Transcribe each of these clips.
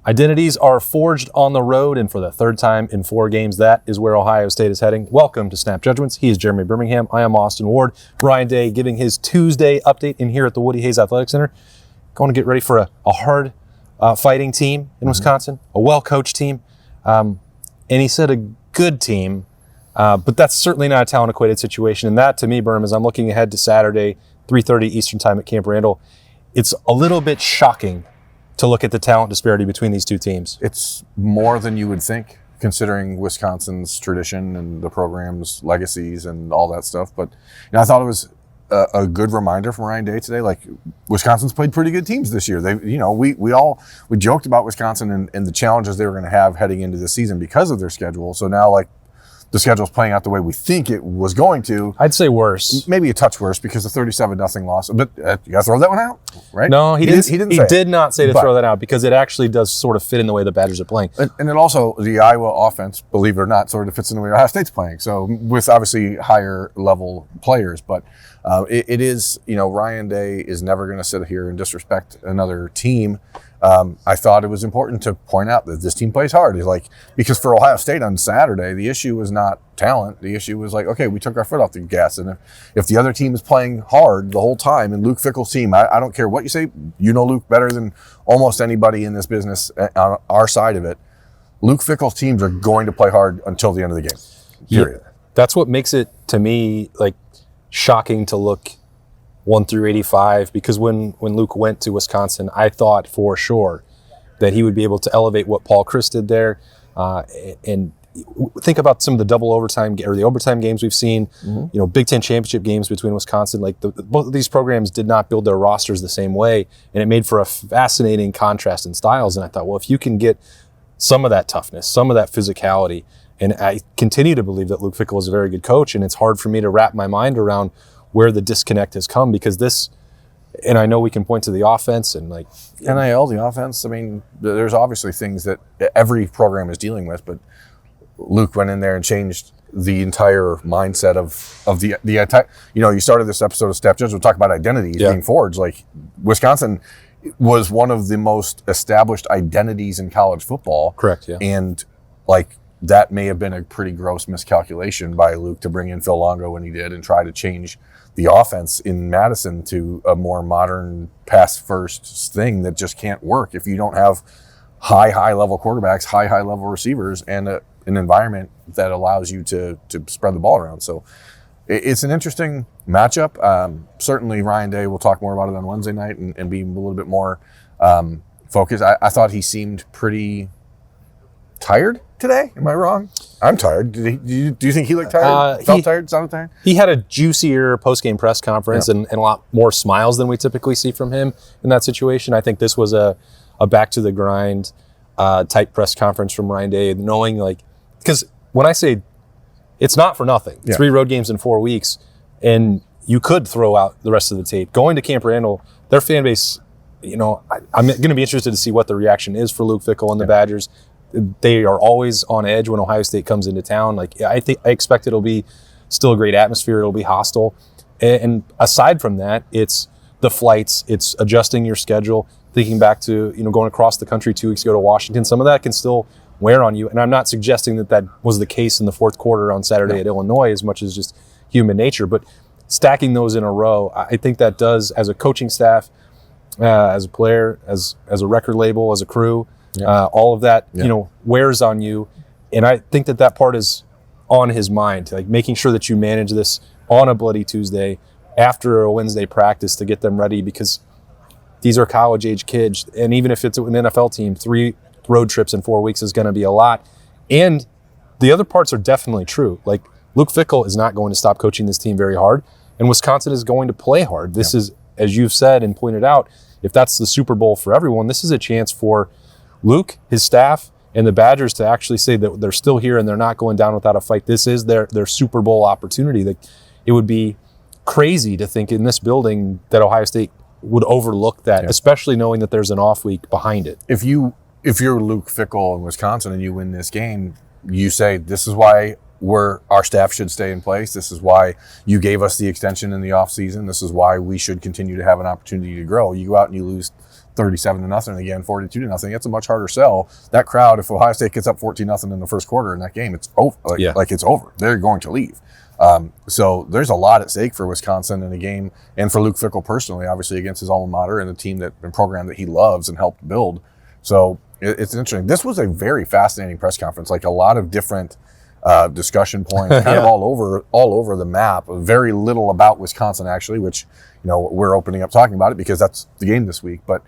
Identities are forged on the road, and for the third time in 4 games, that is where Ohio State is heading. Welcome to Snap Judgments. He is Jeremy Birmingham. I am Austin Ward. Ryan Day giving his Tuesday update in here at the Woody Hayes Athletic Center. Going to get ready for a hard fighting team in Wisconsin, a well-coached team, and he said a good team, but that's certainly not a talent-equated situation. And that, to me, Birm, as I'm looking ahead to Saturday, 3:30 Eastern Time at Camp Randall, it's a little bit shocking to look at the talent disparity between these two teams. It's more than you would think, considering Wisconsin's tradition and the program's legacies and all that stuff. But I thought it was a good reminder from Ryan Day today. Like, Wisconsin's played pretty good teams this year. They, we joked about Wisconsin and the challenges they were going to have heading into the season because of their schedule. So now, like, the schedule's playing out the way we think it was going to. I'd say worse. Maybe a touch worse because the 37-0 loss. But you got to throw that one out, right? No, he did not say to But throw that out because it actually does sort of fit in the way the Badgers are playing. And it also, the Iowa offense, believe it or not, sort of fits in the way Ohio State's playing. So with obviously higher level players. But it is, Ryan Day is never going to sit here and disrespect another team. I thought it was important to point out that this team plays hard. It's like, because for Ohio State on Saturday, the issue was not talent. The issue was like, okay, we took our foot off the gas. And if the other team is playing hard the whole time, and Luke Fickell's team, I don't care what you say, Luke better than almost anybody in this business on our side of it. Luke Fickell's teams are going to play hard until the end of the game. Period. Yeah, that's what makes it, to me, like, shocking to look 1 through 85, because when Luke went to Wisconsin, I thought for sure that he would be able to elevate what Paul Chris did there. And think about some of the double overtime or the overtime games we've seen, Big Ten championship games between Wisconsin. Like, both of these programs did not build their rosters the same way, and it made for a fascinating contrast in styles. And I thought, well, if you can get some of that toughness, some of that physicality, and I continue to believe that Luke Fickell is a very good coach, and it's hard for me to wrap my mind around where the disconnect has come, because this, and I know we can point to the offense and like NIL, the offense. I mean, there's obviously things that every program is dealing with, but Luke went in there and changed the entire mindset of the entire. You started this episode of Step Judge. We'll talk about identities being forged. Like, Wisconsin was one of the most established identities in college football. Correct. Yeah. And like, that may have been a pretty gross miscalculation by Luke to bring in Phil Longo when he did and try to change the offense in Madison to a more modern pass-first thing that just can't work if you don't have high-level quarterbacks, high-level receivers, and an environment that allows you to spread the ball around. So it's an interesting matchup. Certainly Ryan Day, we'll talk more about it on Wednesday night and be a little bit more focused. I thought he seemed pretty tired today. Am I wrong? I'm tired. Do you think he looked tired? Felt tired? Sounded tired? He had a juicier post-game press conference and a lot more smiles than we typically see from him in that situation. I think this was a back-to-the-grind type press conference from Ryan Day, knowing, like, because when I say it's not for nothing, 3 road games in 4 weeks, and you could throw out the rest of the tape. Going to Camp Randall, their fan base, I'm going to be interested to see what the reaction is for Luke Fickell and the Badgers. They are always on edge when Ohio State comes into town. Like, I expect it'll be still a great atmosphere. It'll be hostile. And aside from that, it's the flights, it's adjusting your schedule, thinking back to, going across the country 2 weeks ago to Washington. Some of that can still wear on you. And I'm not suggesting that was the case in the fourth quarter on Saturday at Illinois as much as just human nature. But stacking those in a row, I think that does, as a coaching staff, as a player, as a record label, as a crew, all of that, wears on you. And I think that part is on his mind, like making sure that you manage this on a bloody Tuesday after a Wednesday practice to get them ready, because these are college-age kids. And even if it's an NFL team, 3 road trips in 4 weeks is going to be a lot. And the other parts are definitely true. Like, Luke Fickell is not going to stop coaching this team very hard, and Wisconsin is going to play hard. This is, as you've said and pointed out, if that's the Super Bowl for everyone, this is a chance for Luke, his staff, and the Badgers to actually say that they're still here and they're not going down without a fight. This is their Super Bowl opportunity. That it would be crazy to think in this building that Ohio State would overlook that, especially knowing that there's an off week behind it. If you're Luke Fickell in Wisconsin and you win this game, you say, this is why our staff should stay in place. This is why you gave us the extension in the offseason. This is why we should continue to have an opportunity to grow. You go out and you lose 37-0 again, 42-0. That's a much harder sell. That crowd, if Ohio State gets up 14-0 in the first quarter in that game, it's over. Like it's over. They're going to leave. So there's a lot at stake for Wisconsin in a game, and for Luke Fickell personally, obviously against his alma mater and a team and program that he loves and helped build. So it's interesting. This was a very fascinating press conference. Like a lot of different discussion points, kind of all over the map. Very little about Wisconsin actually, which we're opening up talking about it because that's the game this week. But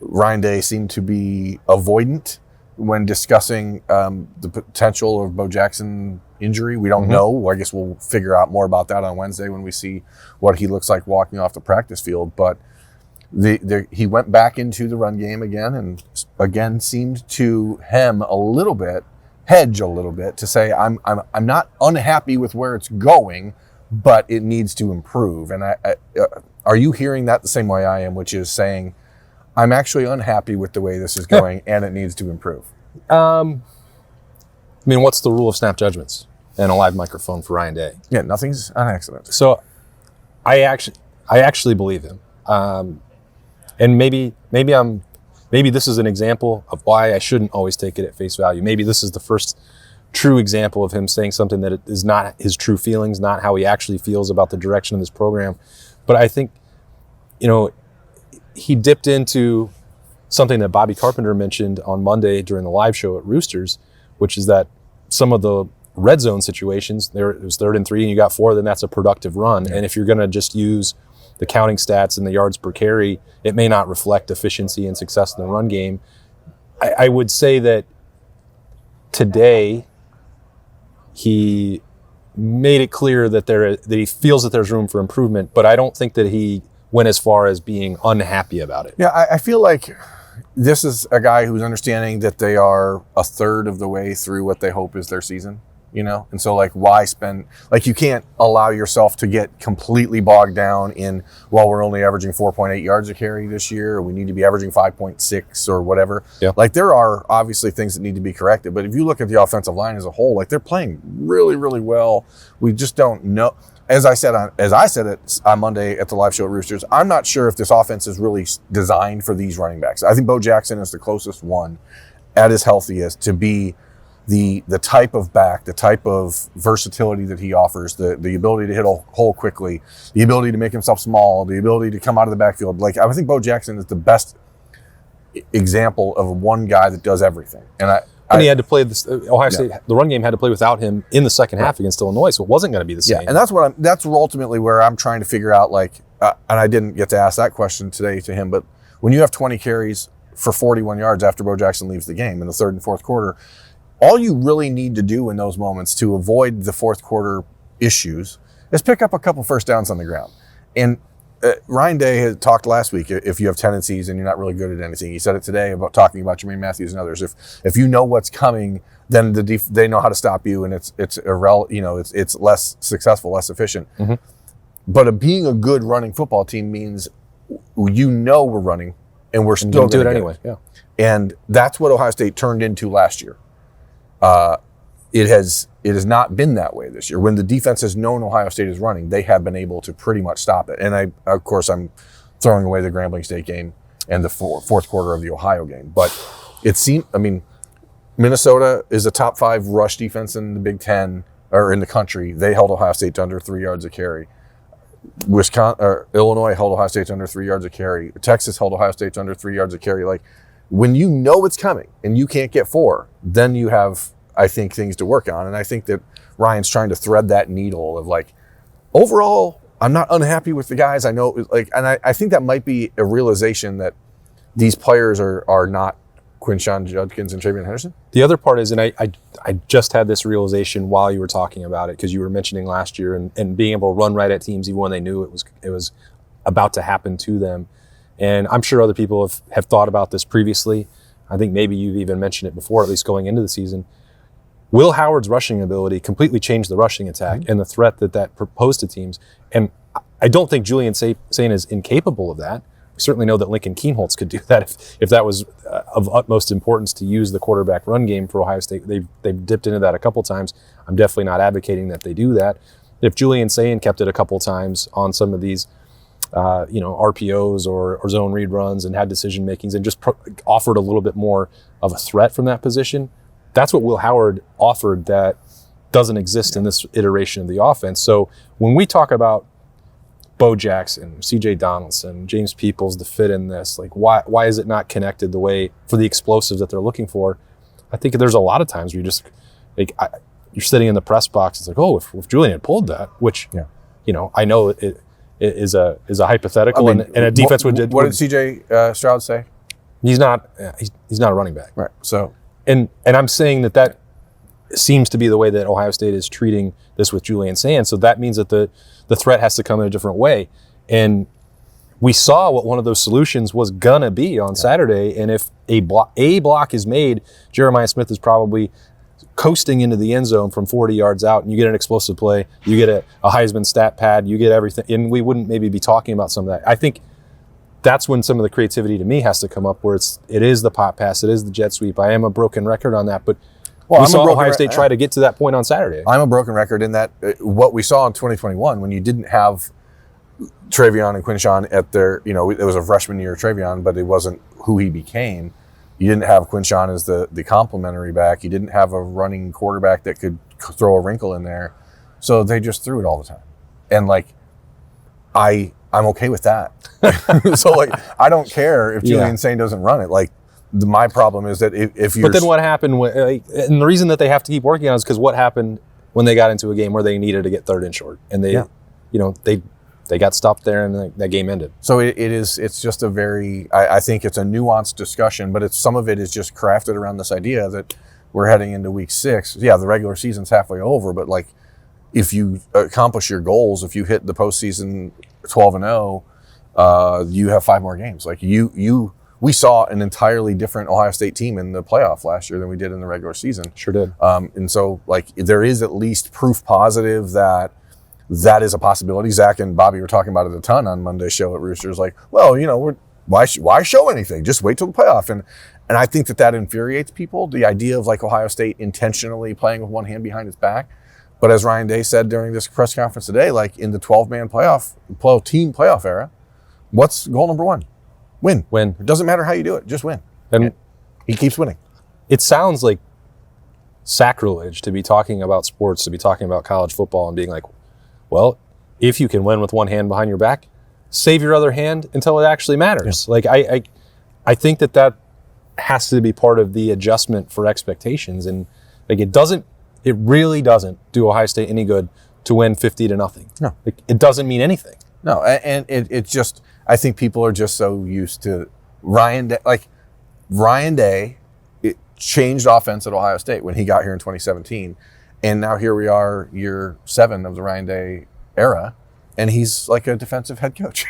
Ryan Day seemed to be avoidant when discussing the potential of Bo Jackson injury. We don't know. I guess we'll figure out more about that on Wednesday when we see what he looks like walking off the practice field. But he went back into the run game again, and again seemed to hedge a little bit to say, I'm not unhappy with where it's going, but it needs to improve. And are you hearing that the same way I am, which is saying, I'm actually unhappy with the way this is going and it needs to improve? What's the rule of snap judgments and a live microphone for Ryan Day? Yeah, nothing's an accident. So I actually believe him. And maybe this is an example of why I shouldn't always take it at face value. Maybe this is the first true example of him saying something that is not his true feelings, not how he actually feels about the direction of this program. But I think, he dipped into something that Bobby Carpenter mentioned on Monday during the live show at Roosters, which is that some of the red zone situations, it was 3rd and 3 and you got 4, then that's a productive run. Yeah. And if you're going to just use the counting stats and the yards per carry, it may not reflect efficiency and success in the run game. I would say that today he made it clear that he feels that there's room for improvement, but I don't think that he went as far as being unhappy about it. Yeah, I feel like this is a guy who's understanding that they are a third of the way through what they hope is their season, And so, why spend, you can't allow yourself to get completely bogged down in, we're only averaging 4.8 yards a carry this year, or we need to be averaging 5.6 or whatever. Yeah. There are obviously things that need to be corrected, but if you look at the offensive line as a whole, they're playing really, really well. We just don't know. As I said it on Monday at the live show at Roosters, I'm not sure if this offense is really designed for these running backs. I think Bo Jackson is the closest one at his healthiest to be the type of back, the type of versatility that he offers, the ability to hit a hole quickly, the ability to make himself small, the ability to come out of the backfield. I think Bo Jackson is the best example of one guy that does everything. And he had to play this. Ohio State, the run game had to play without him in the second half against Illinois, so it wasn't going to be the same. Yeah, and that's ultimately where I'm trying to figure out. And I didn't get to ask that question today to him, but when you have 20 carries for 41 yards after Bo Jackson leaves the game in the 3rd and 4th quarter, all you really need to do in those moments to avoid the 4th quarter issues is pick up a couple first downs on the ground. And Ryan Day had talked last week, if you have tendencies and you're not really good at anything. He said it today about talking about Jermaine Matthews and others. If you know what's coming, then they know how to stop you, and it's less successful, less efficient. Mm-hmm. But being a good running football team means we're running, and we're still going to do it anyway. Yeah, and that's what Ohio State turned into last year. It has not been that way this year. When the defense has known Ohio State is running, they have been able to pretty much stop it. And I'm throwing away the Grambling State game and the fourth quarter of the Ohio game. But it seemed, Minnesota is a top 5 rush defense in the Big Ten or in the country. They held Ohio State to under 3 yards a carry. Illinois held Ohio State to under 3 yards a carry. Texas held Ohio State to under 3 yards a carry. When you know it's coming and you can't get 4, then you have, I think, things to work on. And I think that Ryan's trying to thread that needle of overall, I'm not unhappy with the guys. I know, and I think that might be a realization that these players are not Quinshon Judkins and Travion Henderson. The other part is, and I just had this realization while you were talking about it, because you were mentioning last year and being able to run right at teams even when they knew it was about to happen to them. And I'm sure other people have thought about this previously. I think maybe you've even mentioned it before, at least going into the season. Will Howard's rushing ability completely changed the rushing attack and the threat that posed to teams. And I don't think Julian Saint is incapable of that. We certainly know that Lincoln Kienholz could do that if that was of utmost importance to use the quarterback run game for Ohio State. They've dipped into that a couple times. I'm definitely not advocating that they do that. If Julian Saint kept it a couple times on some of these RPOs or zone read runs and had decision makings and just offered a little bit more of a threat from that position. That's what Will Howard offered that doesn't exist in this iteration of the offense. So when we talk about Bo Jackson, CJ Donaldson, James Peoples, the fit in this, like why is it not connected the way for the explosives that they're looking for? I think there's a lot of times where you just like you're sitting in the press box. It's like, oh, if Julian had pulled that, which I know it is a hypothetical, and a defense would. What did CJ Stroud say? He's not a running back, right? So and I'm saying that seems to be the way that Ohio State is treating this with Julian Sands. So that means that the threat has to come in a different way. And we saw what one of those solutions was gonna be on Saturday. And if a block is made, Jeremiah Smith is probably coasting into the end zone from 40 yards out, and you get an explosive play, you get a Heisman stat pad, you get everything, and we wouldn't maybe be talking about some of that. I think that's when some of the creativity to me has to come up, where it is the pop pass, it is the jet sweep. I am a broken record on that, but we saw Ohio State try to get to that point on Saturday. I'm a broken record in that what we saw in 2021, when you didn't have Travion and Quinshon at their, it was a freshman year of Travion, but it wasn't who he became. You didn't have Quinshon as the complementary back. You didn't have a running quarterback that could throw a wrinkle in there. So they just threw it all the time. And I'm okay with that. So I don't care if Julian Sain doesn't run it. My problem is that if you're... But then what happened, and the reason that they have to keep working on it is because what happened when they got into a game where they needed to get third and short. And they got stopped there and that game ended. So it's just a very, I think it's a nuanced discussion, but some of it is just crafted around this idea that we're heading into week 6. Yeah, the regular season's halfway over, but if you accomplish your goals, if you hit the postseason 12-0, you have 5 more games. We saw an entirely different Ohio State team in the playoff last year than we did in the regular season. Sure did. And so there is at least proof positive that is a possibility. Zach and Bobby were talking about it a ton on Monday's show at Roosters. Why show anything? Just wait till the playoff. And I think that infuriates people. The idea of Ohio State intentionally playing with one hand behind its back. But as Ryan Day said during this press conference today, in the 12-man team playoff era, what's goal number 1? Win. It doesn't matter how you do it, just win. And he keeps winning. It sounds like sacrilege to be talking about sports, to be talking about college football and being like, well, if you can win with one hand behind your back, save your other hand until it actually matters. Yeah. I think that has to be part of the adjustment for expectations. And it really doesn't do Ohio State any good to win 50-0. No. It doesn't mean anything. No, and it's just, I think people are just so used to Ryan Day. It changed offense at Ohio State when he got here in 2017. And now here we are, year 7 of the Ryan Day era, and he's like a defensive head coach.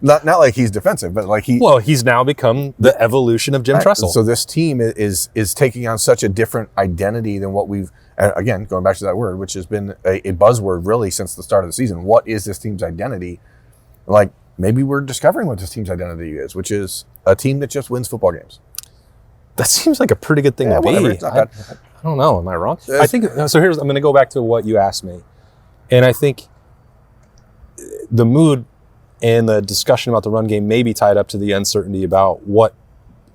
not like he's defensive, but he's now become the evolution of Jim Tressel. So this team is taking on such a different identity than what we've, again, going back to that word, which has been a buzzword really since the start of the season. What is this team's identity? Maybe we're discovering what this team's identity is, which is a team that just wins football games. That seems like a pretty good thing to be. It's not bad. I don't know. Am I wrong? I think so. I'm going to go back to what you asked me, and I think the mood and the discussion about the run game may be tied up to the uncertainty about what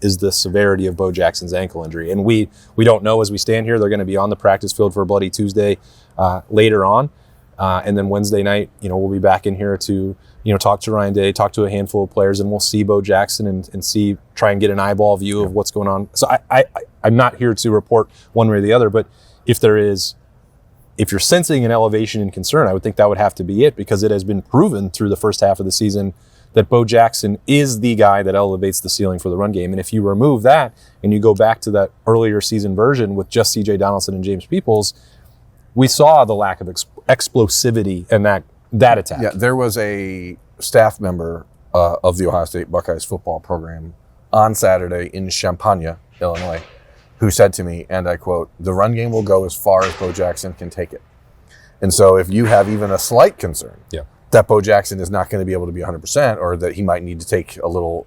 is the severity of Bo Jackson's ankle injury, and we don't know as we stand here. They're going to be on the practice field for a Bloody Tuesday later on, and then Wednesday night, we'll be back in here to talk to Ryan Day, talk to a handful of players, and we'll see Bo Jackson and try and get an eyeball view of what's going on. So I'm not here to report one way or the other, but if you're sensing an elevation in concern, I would think that would have to be it, because it has been proven through the first half of the season that Bo Jackson is the guy that elevates the ceiling for the run game. And if you remove that and you go back to that earlier season version with just CJ Donaldson and James Peoples, we saw the lack of explosivity in that attack. Yeah, there was a staff member of the Ohio State Buckeyes football program on Saturday in Champaign, Illinois, who said to me, and I quote, "The run game will go as far as Bo Jackson can take it." And so if you have even a slight concern that Bo Jackson is not going to be able to be 100%, or that he might need to take a little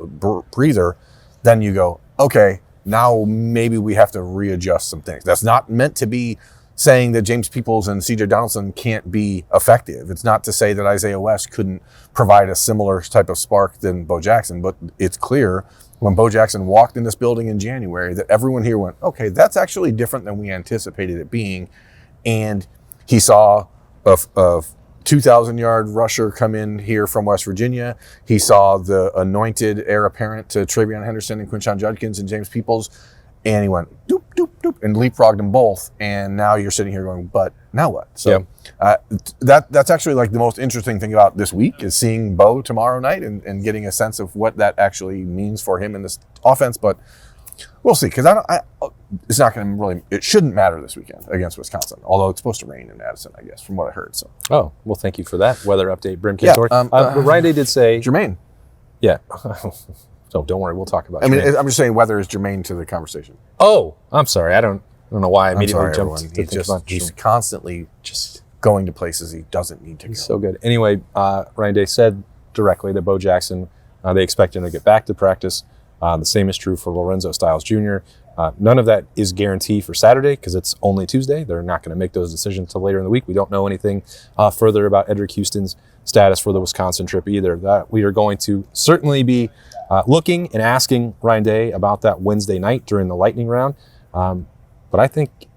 breather, then you go, okay, now maybe we have to readjust some things. That's not meant to be saying that James Peoples and CJ Donaldson can't be effective. It's not to say that Isaiah West couldn't provide a similar type of spark than Bo Jackson, but it's clear when Bo Jackson walked in this building in January that everyone here went, okay, that's actually different than we anticipated it being. And he saw a 2,000-yard rusher come in here from West Virginia. He saw the anointed heir apparent to Travion Henderson and Quinshon Judkins and James Peoples. And he went, doop, doop, doop, and leapfrogged them both. And now you're sitting here going, but now what? So that's actually like the most interesting thing about this week is seeing Bo tomorrow night and getting a sense of what that actually means for him in this offense. But we'll see, because it's not going to really, it shouldn't matter this weekend against Wisconsin, although it's supposed to rain in Madison, I guess, from what I heard. So. Oh, well, thank you for that weather update, Brim Cantor. But Ryan Day did say... Jermaine. Yeah. So don't worry, we'll talk about it. I mean, I'm just saying weather is germane to the conversation. Oh, I'm sorry. I don't know why I immediately jumped to think about He's constantly just going to places he doesn't need to go. He's so good. Anyway, Ryan Day said directly that Bo Jackson, they expect him to get back to practice. The same is true for Lorenzo Styles Jr. None of that is guaranteed for Saturday because it's only Tuesday. They're not going to make those decisions until later in the week. We don't know anything further about Edric Houston's status for the Wisconsin trip either. That we are going to certainly be looking and asking Ryan Day about that Wednesday night during the lightning round. But I think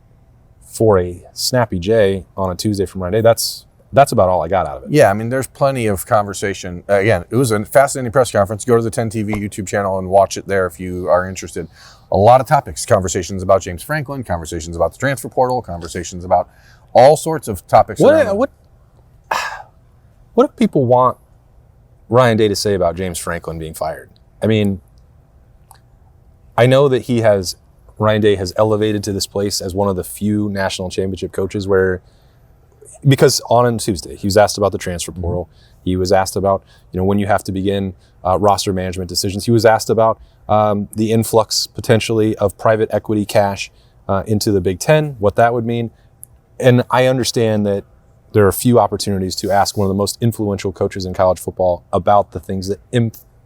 for a snappy J on a Tuesday from Ryan Day, that's about all I got out of it. Yeah, I mean, there's plenty of conversation. Again, it was a fascinating press conference. Go to the 10 TV YouTube channel and watch it there if you are interested. A lot of topics, conversations about James Franklin, conversations about the transfer portal, conversations about all sorts of topics. What do people want Ryan Day to say about James Franklin being fired? I mean, I know that Ryan Day has elevated to this place as one of the few national championship coaches because on Tuesday, he was asked about the transfer portal. He was asked about, when you have to begin roster management decisions. He was asked about the influx potentially of private equity cash into the Big Ten, what that would mean. And I understand that there are a few opportunities to ask one of the most influential coaches in college football about the things that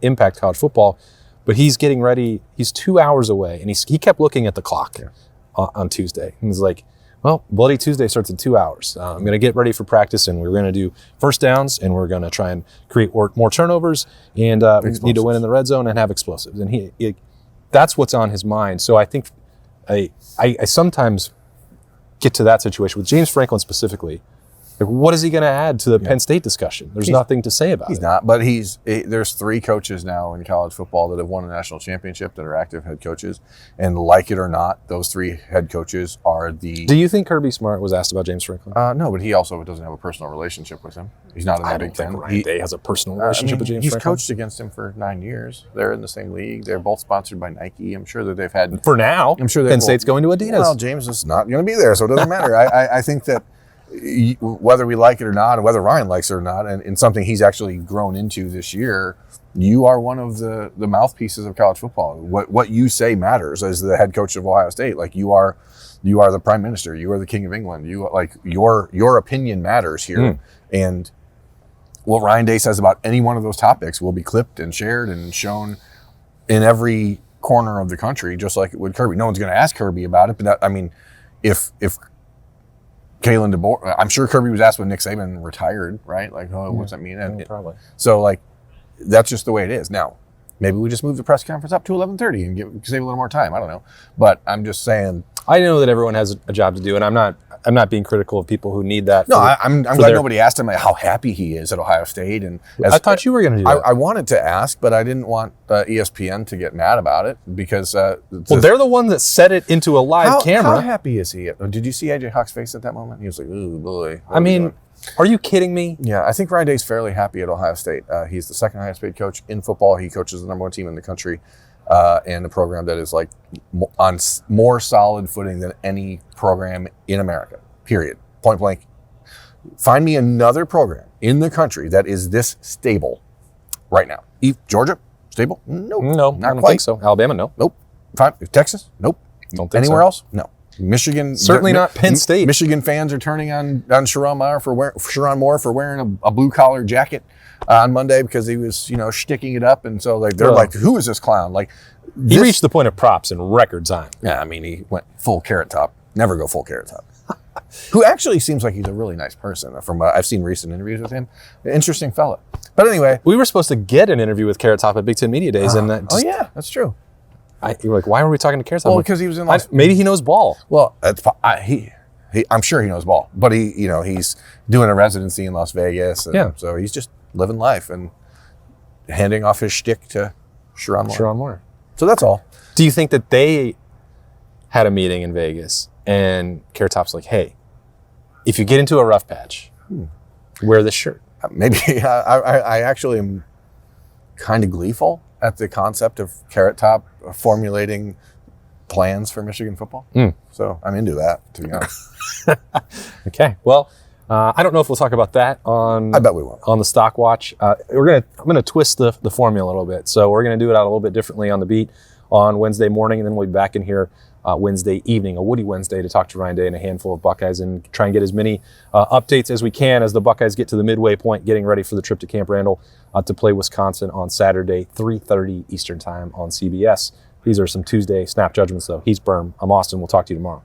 impact college football. But he's getting ready. He's 2 hours away, and he kept looking at the clock on Tuesday. And he's like, well, Bloody Tuesday starts in 2 hours. I'm going to get ready for practice, and we're going to do first downs, and we're going to try and create more turnovers, and we need to win in the red zone and have explosives. And that's what's on his mind. So I think I sometimes get to that situation with James Franklin specifically. What is he going to add to the Penn State discussion? There's nothing to say about it. He's not, but there's 3 coaches now in college football that have won a national championship that are active head coaches. And like it or not, those 3 head coaches are the... Do you think Kirby Smart was asked about James Franklin? No, but he also doesn't have a personal relationship with him. He's not in the Big Ten. Ryan Day has a personal relationship with James Franklin. He's coached against him for 9 years. They're in the same league. They're both sponsored by Nike. I'm sure that they've had... For now, I'm sure Penn State's going to Adidas. Well, James is not going to be there, so it doesn't matter. I think that whether we like it or not, and whether Ryan likes it or not, and something he's actually grown into this year, you are one of the mouthpieces of college football. What you say matters as the head coach of Ohio State. Like you are the prime minister. You are the king of England. Your opinion matters here. And what Ryan Day says about any one of those topics will be clipped and shared and shown in every corner of the country, just like it would Kirby. No one's going to ask Kirby about it, but if Kalen DeBoer, I'm sure Kirby was asked when Nick Saban retired, right? Like, what's that mean? And probably. So, that's just the way it is. Now, maybe we just move the press conference up to 11:30 and save a little more time. I don't know. But I'm just saying. I know that everyone has a job to do, and I'm not being critical of people who need that. No, I'm glad nobody asked him how happy he is at Ohio State. And I thought you were going to do that. I wanted to ask, but I didn't want ESPN to get mad about it because... they're the ones that set it into a live camera. How happy is he? Did you see AJ Hawk's face at that moment? He was like, ooh, boy. Are you kidding me? Yeah, I think Ryan Day's fairly happy at Ohio State. He's the second highest paid coach in football. He coaches the number 1 team in the country. And a program that is on more solid footing than any program in America, period. Point blank. Find me another program in the country that is this stable right now. Georgia, stable? Nope. No, not I don't quite. think so. Alabama, no. Nope. Texas? Nope. Don't think Anywhere so. else? No. Michigan? Certainly not Penn State. Michigan fans are turning on Sharon Moore for wearing a blue-collar jacket on Monday because he was, shticking it up. And so they're like, who is this clown? He reached the point of props in record time. Yeah, he went full carrot top. Never go full carrot top. who actually seems like he's a really nice person. From I've seen recent interviews with him, interesting fella. But anyway, we were supposed to get an interview with Carrot Top at Big Ten Media Days, and that just, that's true. You were like, why were we talking to Carrot Top? Well, because he was in maybe he knows ball. Well, I'm sure he knows ball, but he's doing a residency in Las Vegas, and so he's just living life and handing off his shtick to Sharon Moore. So that's all. Do you think that they had a meeting in Vegas and Carrot Top's like, hey, if you get into a rough patch, wear this shirt? Maybe. I actually am kind of gleeful at the concept of Carrot Top formulating plans for Michigan football. So I'm into that, to be honest. Okay. Well, I don't know if we'll talk about that on. I bet we will on the Stock Watch. I'm gonna twist the formula a little bit. So we're gonna do it out a little bit differently on the beat on Wednesday morning, and then we'll be back in here Wednesday evening, a Woody Wednesday, to talk to Ryan Day and a handful of Buckeyes and try and get as many updates as we can as the Buckeyes get to the midway point, getting ready for the trip to Camp Randall to play Wisconsin on Saturday, 3:30 Eastern Time on CBS. These are some Tuesday snap judgments, though. He's Birm. I'm Austin. We'll talk to you tomorrow.